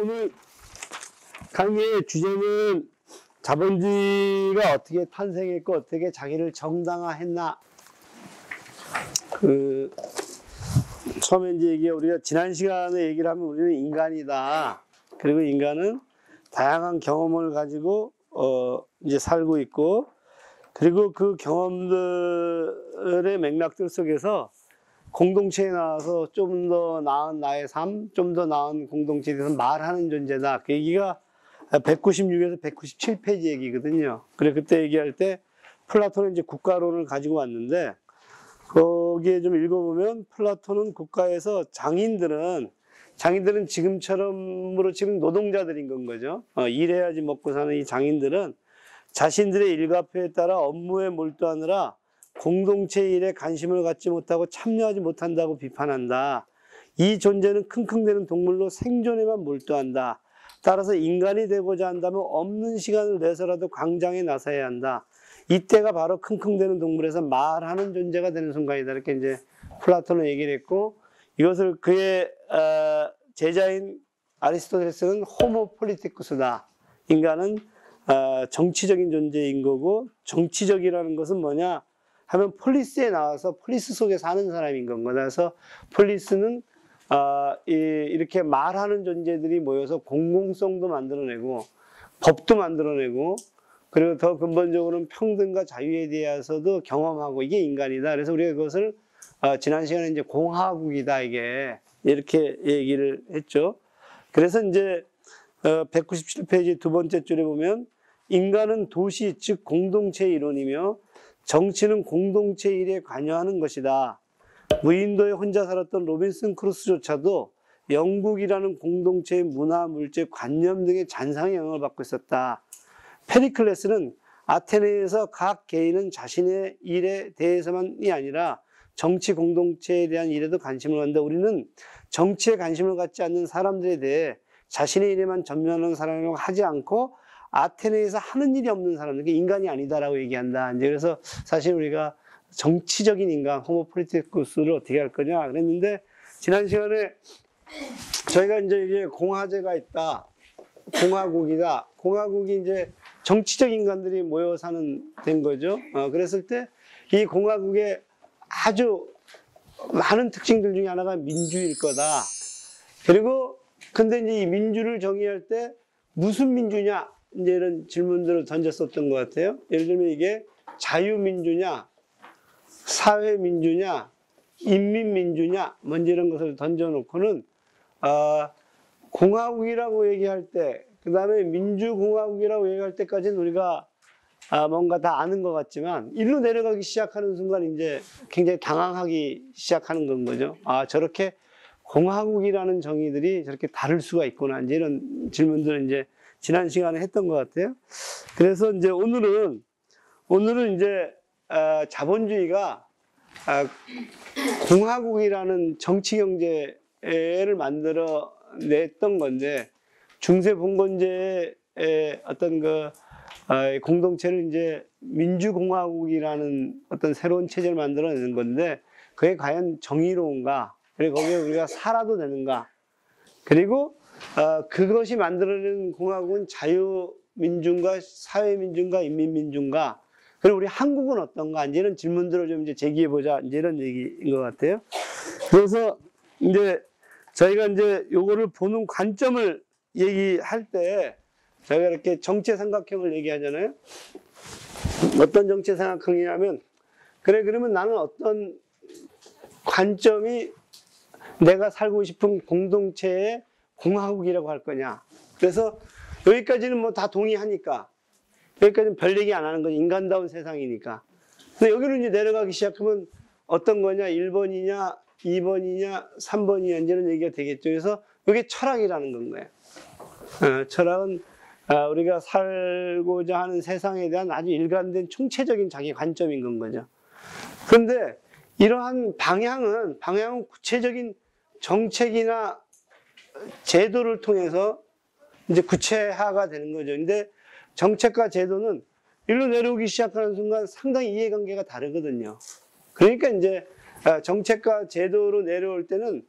오늘 강의의 주제는 자본주의가 어떻게 탄생했고 어떻게 자기를 정당화했나. 처음에 이제 우리가 지난 시간에 얘기를 하면 우리는 인간이다. 그리고 인간은 다양한 경험을 가지고 이제 살고 있고, 그리고 그 경험들의 맥락들 속에서 공동체에 나와서 좀 더 나은 나의 삶, 좀 더 나은 공동체에 대해서 말하는 존재다. 그 얘기가 196에서 197페이지 얘기거든요. 그래, 그때 얘기할 때 플라톤은 이제 국가론을 가지고 왔는데, 거기에 좀 읽어보면 플라톤은 국가에서 장인들은 지금처럼으로 지금 노동자들인 건 거죠. 일해야지 먹고 사는 이 장인들은 자신들의 일과표에 따라 업무에 몰두하느라 공동체 일에 관심을 갖지 못하고 참여하지 못한다고 비판한다. 이 존재는 킁킁대는 동물로 생존에만 몰두한다. 따라서 인간이 되고자 한다면 없는 시간을 내서라도 광장에 나서야 한다. 이때가 바로 킁킁대는 동물에서 말하는 존재가 되는 순간이다. 이렇게 이제 플라톤은 얘기를 했고, 이것을 그의 제자인 아리스토텔레스는 호모 폴리티쿠스다. 인간은 정치적인 존재인 거고, 정치적이라는 것은 뭐냐 하면 폴리스에 나와서 폴리스 속에 사는 사람인 건 거다. 그래서 폴리스는 이렇게 말하는 존재들이 모여서 공공성도 만들어내고 법도 만들어내고, 그리고 더 근본적으로는 평등과 자유에 대해서도 경험하고, 이게 인간이다. 그래서 우리가 그것을 지난 시간에 이제 공화국이다, 이게 이렇게 얘기를 했죠. 그래서 이제 197페이지 두 번째 줄에 보면 인간은 도시 즉 공동체 이론이며 정치는 공동체 일에 관여하는 것이다. 무인도에 혼자 살았던 로빈슨 크루소조차도 영국이라는 공동체의 문화, 물질, 관념 등의 잔상의 영향을 받고 있었다. 페리클레스는 아테네에서 각 개인은 자신의 일에 대해서만이 아니라 정치 공동체에 대한 일에도 관심을 갖는다. 우리는 정치에 관심을 갖지 않는 사람들에 대해 자신의 일에만 전면하는 사람이라고 하지 않고 아테네에서 하는 일이 없는 사람들, 인간이 아니다라고 얘기한다. 이제 그래서 사실 우리가 정치적인 인간, 호모 폴리티쿠스를 어떻게 할 거냐 그랬는데, 지난 시간에 저희가 이제 이게 공화제가 있다. 공화국이다. 공화국이 이제 정치적 인간들이 모여 사는 된 거죠. 그랬을 때 이 공화국의 아주 많은 특징들 중에 하나가 민주일 거다. 그리고 근데 이제 이 민주를 정의할 때 무슨 민주냐, 이제 이런 질문들을 던졌었던 것 같아요. 예를 들면 이게 자유민주냐, 사회민주냐, 인민민주냐, 먼저 이런 것을 던져놓고는 공화국이라고 얘기할 때, 그 다음에 민주공화국이라고 얘기할 때까지는 우리가 뭔가 다 아는 것 같지만, 일로 내려가기 시작하는 순간 이제 굉장히 당황하기 시작하는 건 거죠. 저렇게 공화국이라는 정의들이 저렇게 다를 수가 있구나. 이제 이런 질문들을 이제 지난 시간에 했던 것 같아요. 그래서 이제 오늘은 이제 자본주의가 공화국이라는 정치 경제를 만들어 냈던 건데, 중세 봉건제의 어떤 공동체를 이제 민주공화국이라는 어떤 새로운 체제를 만들어내는 건데, 그게 과연 정의로운가? 그리고 거기에 우리가 살아도 되는가? 그리고 그것이 만들어낸 공화국은 자유민주인가, 사회민주인가, 인민민주인가? 그리고 우리 한국은 어떤가? 이제 이런 질문들을 좀 이제 제기해보자. 이제 이런 얘기인 것 같아요. 그래서 이제 저희가 이제 요거를 보는 관점을 얘기할 때, 저희가 이렇게 정체 삼각형을 얘기하잖아요. 어떤 정체 삼각형이냐면, 그러면 나는 어떤 관점이 내가 살고 싶은 공동체의 공화국이라고 할 거냐. 그래서 여기까지는 뭐 다 동의하니까, 여기까지는 별 얘기 안 하는 거지. 인간다운 세상이니까. 근데 여기로 이제 내려가기 시작하면 어떤 거냐, 1번이냐, 2번이냐, 3번이냐, 이런 얘기가 되겠죠. 그래서 이게 철학이라는 건 거예요. 철학은 우리가 살고자 하는 세상에 대한 아주 일관된 총체적인 자기 관점인 건 거죠. 그런데 이러한 방향은 구체적인 정책이나 제도를 통해서 이제 구체화가 되는 거죠. 근데 정책과 제도는 일로 내려오기 시작하는 순간 상당히 이해관계가 다르거든요. 그러니까 이제 정책과 제도로 내려올 때는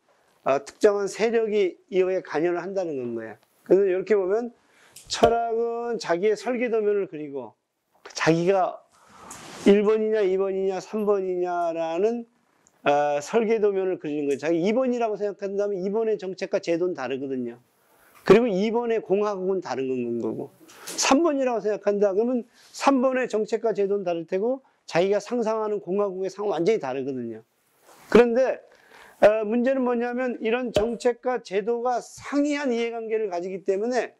특정한 세력이 이거에 관여를 한다는 건 거예요. 그래서 이렇게 보면 철학은 자기의 설계도면을 그리고 자기가 1번이냐 2번이냐 3번이냐라는 설계도면을 그리는 거예요. 자기 2번이라고 생각한다면 2번의 정책과 제도는 다르거든요. 그리고 2번의 공화국은 다른 거고 3번이라고 생각한다 그러면 3번의 정책과 제도는 다를 테고 자기가 상상하는 공화국의 상은 완전히 다르거든요. 그런데 문제는 뭐냐면 이런 정책과 제도가 상이한 이해관계를 가지기 때문에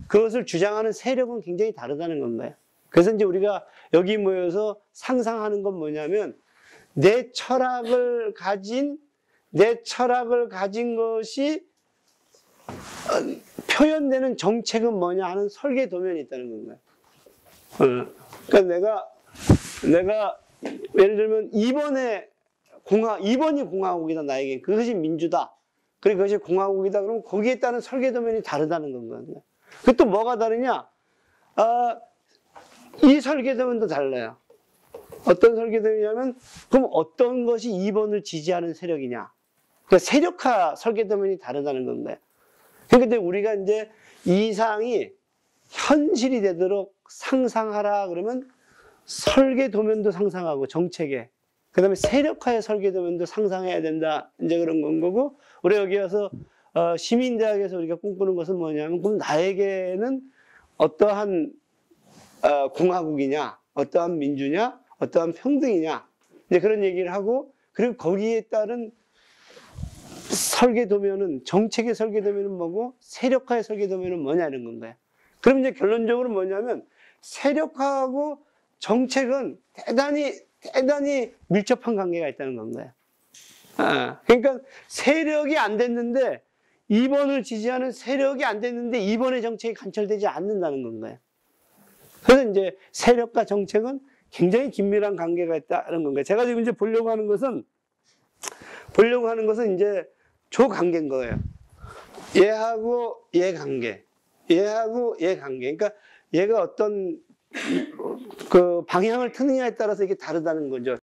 그것을 주장하는 세력은 굉장히 다르다는 건가요. 그래서 이제 우리가 여기 모여서 상상하는 건 뭐냐면 내 철학을 가진 것이 표현되는 정책은 뭐냐 하는 설계 도면이 있다는 건가요. 그러니까 내가 예를 들면 2번이 공화국이다 나에게 그것이 민주다. 그리고 그것이 공화국이다. 그러면 거기에 따른 설계 도면이 다르다는 건가요. 그또 뭐가 다르냐? 이 설계 도면도 달라요. 어떤 설계 도면이냐면 그럼 어떤 것이 2번을 지지하는 세력이냐? 그러니까 세력화 설계 도면이 다르다는 건가요. 그런데 우리가 이제 이상이 현실이 되도록 상상하라 그러면 설계 도면도 상상하고 정책에 그 다음에 세력화의 설계 도면도 상상해야 된다. 이제 그런 건 거고 우리 여기 와서 시민대학에서 우리가 꿈꾸는 것은 뭐냐면 그럼 나에게는 어떠한 공화국이냐, 어떠한 민주냐, 어떠한 평등이냐 이제 그런 얘기를 하고 그리고 거기에 따른 설계 도면은 정책의 설계 도면은 뭐고 세력화의 설계 도면은 뭐냐 이런 건가요. 그럼 이제 결론적으로 뭐냐면 세력화하고 정책은 대단히 밀접한 관계가 있다는 건가요. 그러니까 세력이 안 됐는데 2번을 지지하는 세력이 안 됐는데 2번의 정책이 관철되지 않는다는 건가요. 그래서 이제 세력과 정책은 굉장히 긴밀한 관계가 있다는 건가요. 제가 지금 이제 보려고 하는 것은 이제 조 관계인 거예요. 얘하고 얘 관계. 그러니까 얘가 어떤 그 방향을 트느냐에 따라서 이게 다르다는 거죠.